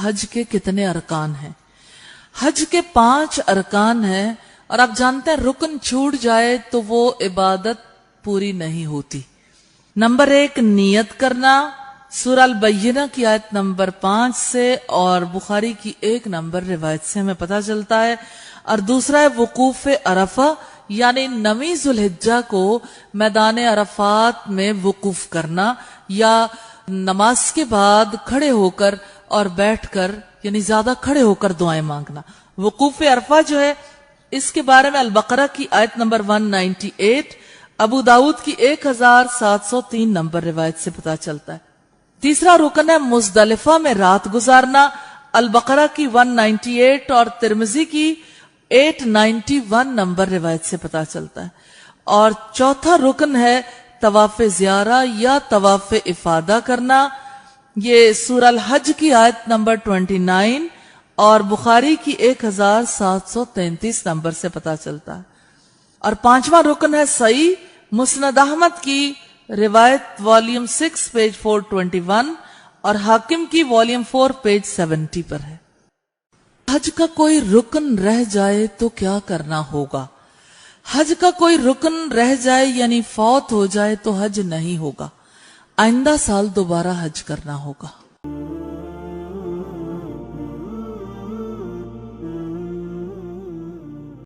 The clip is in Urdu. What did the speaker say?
حج کے کتنے ارکان ہیں؟ حج کے 5 ارکان ہیں، اور آپ جانتے ہیں رکن چھوٹ جائے تو وہ عبادت پوری نہیں ہوتی۔ نمبر 1 نیت کرنا، سورہ البینہ کی آیت نمبر 5 سے اور بخاری کی 1 نمبر روایت سے ہمیں پتہ چلتا ہے۔ اور دوسرا ہے وقوف عرفہ، یعنی 9 ذی الحجہ کو میدان عرفات میں وقوف کرنا، یا نماز کے بعد کھڑے ہو کر اور بیٹھ کر، یعنی زیادہ کھڑے ہو کر دعائیں مانگنا۔ وقوف عرفہ جو ہے اس کے بارے میں البقرہ کی آیت نمبر 198، ابو داؤد کی 1703 نمبر روایت سے پتہ چلتا ہے۔ تیسرا رکن ہے مزدلفہ میں رات گزارنا، البقرہ کی 198 اور ترمذی کی 891 نمبر روایت سے پتہ چلتا ہے۔ اور چوتھا رکن ہے طواف زیارہ یا طواف افادہ کرنا، یہ سورہ الحج کی آیت نمبر 29 اور بخاری کی 1733 نمبر سے پتہ چلتا ہے۔ اور 5واں رکن ہے سعی، مسند احمد کی روایت والیوم 6 پیج 421 اور حاکم کی والیوم 4 پیج 70 پر ہے۔ حج کا کوئی رکن رہ جائے تو کیا کرنا ہوگا؟ حج کا کوئی رکن رہ جائے یعنی فوت ہو جائے تو حج نہیں ہوگا، آئندہ سال دوبارہ حج کرنا ہوگا۔